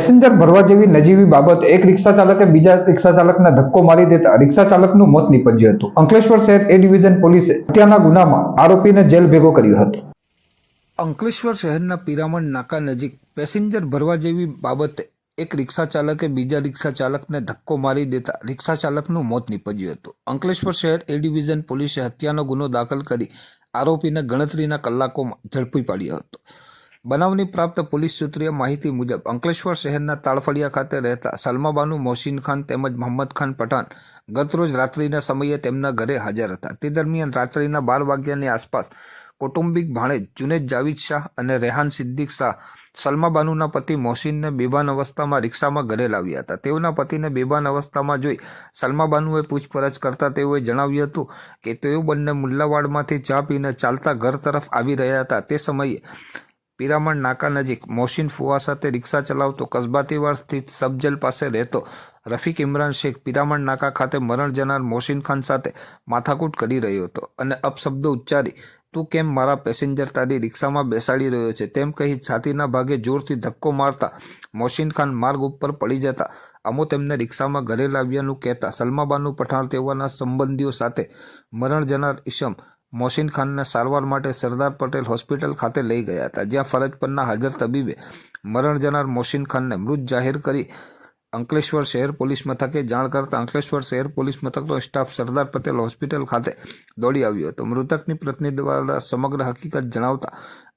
Passenger ભરવા જેવી નજીવી બાબત એક રિક્ષા ચાલકે બીજા રિક્ષા ચાલકને ધક્કો મારી દેતા રિક્ષા ચાલકનું મોત નીપજ્યું હતું। અંકલેશ્વર શહેર એ ડિવિઝન પોલીસે હત્યાના ગુનામાં આરોપીને જેલ ભેગો કર્યો હતો। અંકલેશ્વર શહેરના પિરામણ નાકા નજીક પેસેન્જર ભરવા જેવી બાબતે એક રિક્ષા ચાલકે બીજા રિક્ષા ચાલકને ધક્કો મારી દેતા રિક્ષા ચાલકનું મોત નીપજ્યું હતું। અંકલેશ્વર શહેર એ ડિવિઝન પોલીસે હત્યાનો ગુનો દાખલ કરી આરોપીને ગણતરીના કલાકોમાં ઝડપી પાડ્યો હતો। બનાવની પ્રાપ્ત પોલીસ સૂત્રીય માહિતી મુજબ અંકલેશ્વર શહેરના તાળફળિયા ખાતે રહેતા સલમાબાનુ મોહસિન ખાન તેમજ મોહમ્મદ ખાન પઠાણ ગતરોજ રાત્રિના સમયે તેમના ઘરે હાજર હતા। તે દરમિયાન રાત્રિના 12 વાગ્યાની આસપાસ કૌટુંબિક ભાણેજ જુનેદ જાવીદ શાહ અને રેહાન સિદ્દીક શાહ સલમાબાનુના પતિ મોહસિનને બેભાન અવસ્થામાં રિક્ષામાં ઘરે લાવ્યા હતા। તેઓના પતિને બેભાન અવસ્થામાં જોઈ સલમાબાનુએ પૂછપરછ કરતા તેઓએ જણાવ્યું હતું કે તેઓ બંને મુલ્લાવાડમાંથી ચા પીને ચાલતા ઘર તરફ આવી રહ્યા હતા। તે સમયે પિરામણ નાકા નજીક મોહસિન ફુવા સાથે રિક્ષા ચલાવતો કસબાતીવાડ સ્થિત સબજેલ પાસે રહેતો રફીક ઇમરાન શેખ પિરામણ નાકા ખાતે મરણ જનાર મોહસિન ખાન સાથે માથાકૂટ કરી રહ્યો હતો અને અપશબ્દો ઉચ્ચારી તું કેમ મારા પેસેન્જર તારી રિક્ષામાં બેસાડી રહ્યો છે તેમ કહી છાતીના ભાગે જોરથી ધક્કો મારતા મોહસિન ખાન માર્ગ ઉપર પડી જતા અમો તેમને રિક્ષામાં ઘરે લાવ્યાનું કહેતા સલમાબાનુ પઠાણ તેઓના સંબંધીઓ સાથે મરણ જનાર ઈસમ મોહસિન ખાનને સારવાર માટે સરદાર પટેલ હોસ્પિટલ ખાતે લઈ ગયા હતા, જ્યાં ફરજ પરના હાજર તબીબે મરણ જનાર મોહસિન ખાનને મૃત જાહેર કરી અંકલેશ્વર શહેર પોલીસ મથકે જાણ કરતા અંકલેશ્વર શહેર પોલીસ મથકનો સ્ટાફ સરદાર પટેલ હોસ્પિટલ ખાતે દોડી આવ્યો હતો। મૃતકની પત્ની દ્વારા સમગ્ર હકીકત જણાવતા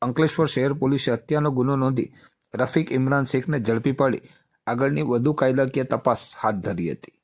અંકલેશ્વર શહેર પોલીસે હત્યાનો ગુનો નોંધી રફીક ઇમરાન શેખને ઝડપી પાડી આગળની વધુ કાયદાકીય તપાસ હાથ ધરી હતી।